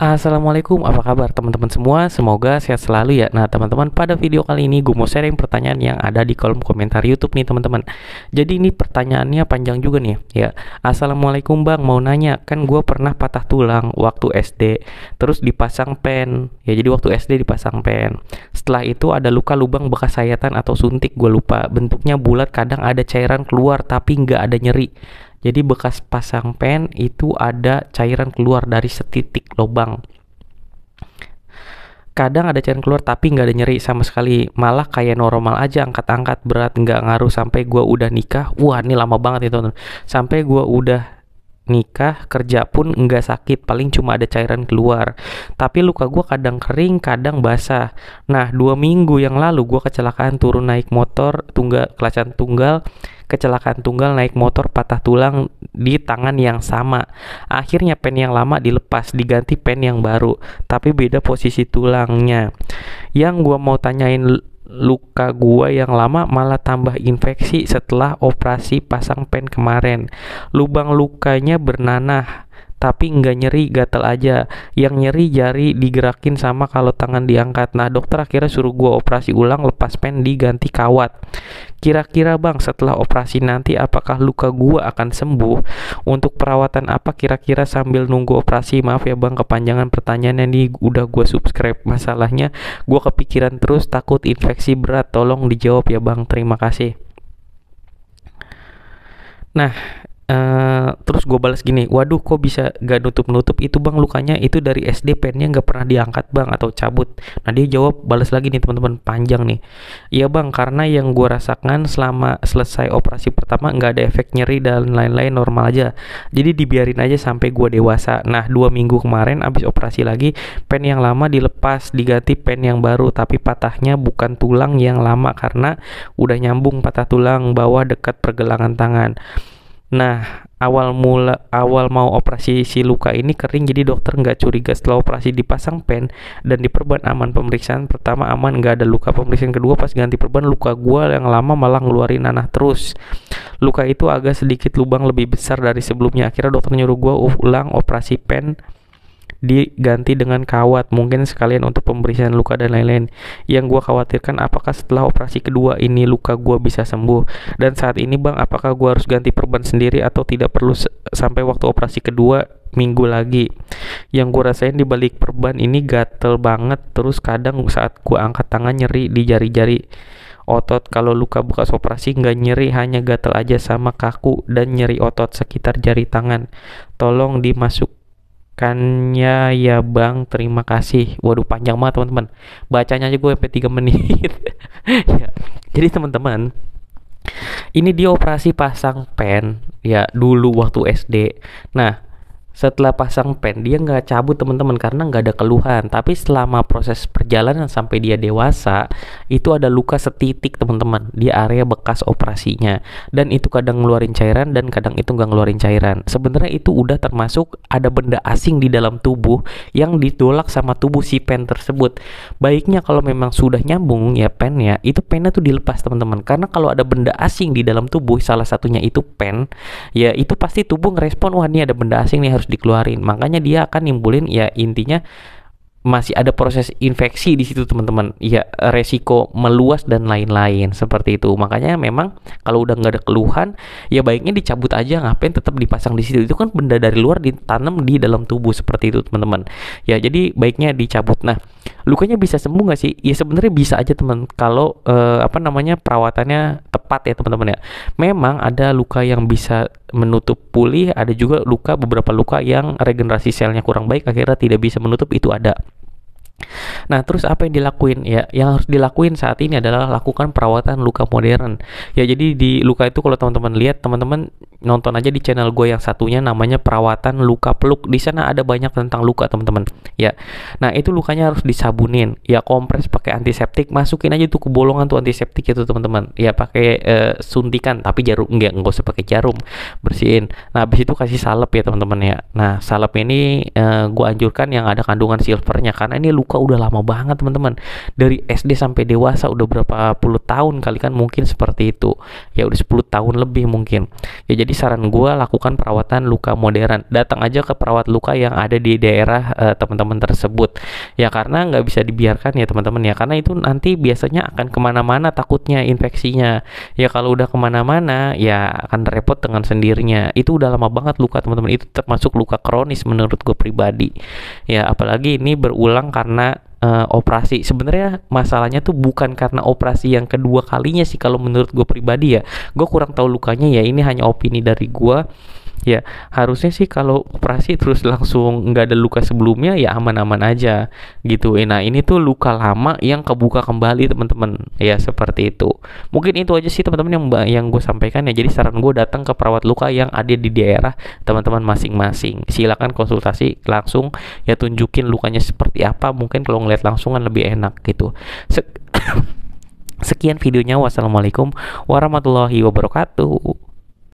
Assalamualaikum, apa kabar teman-teman semua? Semoga sehat selalu ya. Nah teman-teman, pada video kali ini gue mau sharing pertanyaan yang ada di kolom komentar YouTube nih teman-teman. Jadi ini pertanyaannya panjang juga nih ya. Assalamualaikum bang, mau nanya, kan gue pernah patah tulang waktu SD, terus dipasang pen. Ya jadi waktu SD dipasang pen. Setelah itu ada luka lubang bekas sayatan atau suntik, gue lupa. Bentuknya bulat, kadang ada cairan keluar tapi nggak ada nyeri. Jadi bekas pasang pen itu ada cairan keluar dari setitik lubang. Kadang ada cairan keluar tapi nggak ada nyeri sama sekali. Malah kayak normal aja, angkat-angkat berat, nggak ngaruh sampai gua udah nikah. Wah ini lama banget itu teman. Sampai gua udah nikah, kerja pun nggak sakit, paling cuma ada cairan keluar. Tapi luka gua kadang kering, kadang basah. Nah 2 minggu yang lalu gua kecelakaan turun naik motor tunggal, kecelakaan tunggal naik motor, patah tulang di tangan yang sama. Akhirnya pen yang lama dilepas, diganti pen yang baru, tapi beda posisi tulangnya. Yang gua mau tanyain, luka gua yang lama malah tambah infeksi setelah operasi pasang pen kemarin. Lubang lukanya bernanah tapi nggak nyeri, gatal aja. Yang nyeri jari digerakin sama kalau tangan diangkat. Nah dokter akhirnya suruh gua operasi ulang, lepas pen, diganti kawat. Kira-kira bang, setelah operasi nanti apakah luka gua akan sembuh? Untuk perawatan apa kira-kira sambil nunggu operasi? Maaf ya bang, kepanjangan pertanyaannya nih, udah gua subscribe. Masalahnya gua kepikiran terus, takut infeksi berat. Tolong dijawab ya bang, terima kasih. Nah, terus gue balas gini, waduh kok bisa gak nutup-nutup itu bang, lukanya itu dari SD, pennya gak pernah diangkat bang atau cabut. Nah dia jawab, balas lagi nih teman-teman, panjang nih. Iya bang, karena yang gue rasakan selama selesai operasi pertama gak ada efek nyeri dan lain-lain, normal aja. Jadi dibiarin aja sampai gue dewasa. Nah 2 minggu kemarin abis operasi lagi, pen yang lama dilepas, diganti pen yang baru. Tapi patahnya bukan tulang yang lama, karena udah nyambung patah tulang bawah dekat pergelangan tangan. Nah, awal mau operasi, si luka ini kering, jadi dokter nggak curiga. Setelah operasi dipasang pen dan diperban, aman. Pemeriksaan pertama aman, nggak ada luka. Pemeriksaan kedua pas ganti perban, luka gua yang lama malah ngeluarin nanah terus. Luka itu agak sedikit lubang lebih besar dari sebelumnya. Akhirnya dokter nyuruh gua ulang operasi pen, diganti dengan kawat, mungkin sekalian untuk pembersihan luka dan lain-lain. Yang gua khawatirkan, apakah setelah operasi kedua ini luka gua bisa sembuh? Dan saat ini bang, apakah gua harus ganti perban sendiri atau tidak perlu sampai waktu operasi kedua minggu lagi? Yang gua rasain di balik perban ini gatel banget, terus kadang saat gua angkat tangan nyeri di jari-jari otot. Kalau luka bekas operasi nggak nyeri, hanya gatel aja sama kaku dan nyeri otot sekitar jari tangan. Tolong dimasuk kannya ya bang, terima kasih. Waduh panjang banget teman-teman, bacanya aja gue sampai 3 menit. Ya, jadi teman-teman, ini dia operasi pasang pen ya dulu waktu SD. Nah setelah pasang pen dia nggak cabut teman-teman, karena nggak ada keluhan. Tapi selama proses perjalanan sampai dia dewasa, itu ada luka setitik teman-teman di area bekas operasinya. Dan itu kadang ngeluarin cairan dan kadang itu nggak ngeluarin cairan. Sebenarnya itu udah termasuk ada benda asing di dalam tubuh yang ditolak sama tubuh si pen tersebut. Baiknya kalau memang sudah nyambung ya pennya, itu pennya tuh dilepas teman-teman. Karena kalau ada benda asing di dalam tubuh, salah satunya itu pen, ya itu pasti tubuh ngerespon, wah ini ada benda asing nih, harus dikeluarin. Makanya dia akan nimbulin, ya intinya masih ada proses infeksi di situ teman-teman, ya resiko meluas dan lain-lain seperti itu. Makanya memang kalau udah nggak ada keluhan, ya baiknya dicabut aja, ngapain tetap dipasang di situ, itu kan benda dari luar ditanam di dalam tubuh seperti itu teman-teman. Ya jadi baiknya dicabut. Nah lukanya bisa sembuh nggak sih? Ya sebenarnya bisa aja teman, kalau perawatannya tepat ya teman-teman ya. Memang ada luka yang bisa menutup pulih, ada juga beberapa luka yang regenerasi selnya kurang baik akhirnya tidak bisa menutup, itu ada. Nah, terus apa yang dilakuin? Ya, yang harus dilakuin saat ini adalah lakukan perawatan luka modern. Ya, jadi di luka itu kalau teman-teman lihat, teman-teman nonton aja di channel gue yang satunya namanya perawatan luka peluk. Di sana ada banyak tentang luka, teman-teman. Ya. Nah, itu lukanya harus disabunin. Ya, kompres pakai antiseptik, masukin aja tuh ke bolongan tuh antiseptik itu, teman-teman. Ya, pakai suntikan, tapi jarum enggak usah pakai jarum. Bersihin. Nah, habis itu kasih salep ya, teman-teman ya. Nah, salep ini gue anjurkan yang ada kandungan silvernya, karena ini luka udah lama lama banget teman-teman. Dari SD sampai dewasa udah berapa puluh tahun kali kan, mungkin seperti itu. Ya udah 10 tahun lebih mungkin. Ya jadi saran gue, lakukan perawatan luka modern. Datang aja ke perawat luka yang ada di daerah teman-teman tersebut. Ya karena nggak bisa dibiarkan ya teman-teman ya, karena itu nanti biasanya akan kemana-mana takutnya infeksinya. Ya kalau udah kemana-mana ya akan repot dengan sendirinya. Itu udah lama banget luka teman-teman, itu termasuk luka kronis menurut gue pribadi. Ya apalagi ini berulang karena operasi. Sebenarnya masalahnya tuh bukan karena operasi yang kedua kalinya sih kalau menurut gue pribadi ya. Gue kurang tahu lukanya ya, ini hanya opini dari gue. Ya harusnya sih kalau operasi terus langsung nggak ada luka sebelumnya ya aman-aman aja gitu. Nah ini tuh luka lama yang kebuka kembali teman-teman. Ya seperti itu. Mungkin itu aja sih teman-teman yang gue sampaikan ya. Jadi saran gue, datang ke perawat luka yang ada di daerah teman-teman masing-masing. Silakan konsultasi langsung, ya tunjukin lukanya seperti apa. Mungkin kalau ngeliat langsung kan lebih enak gitu. Sekian videonya. Wassalamualaikum warahmatullahi wabarakatuh.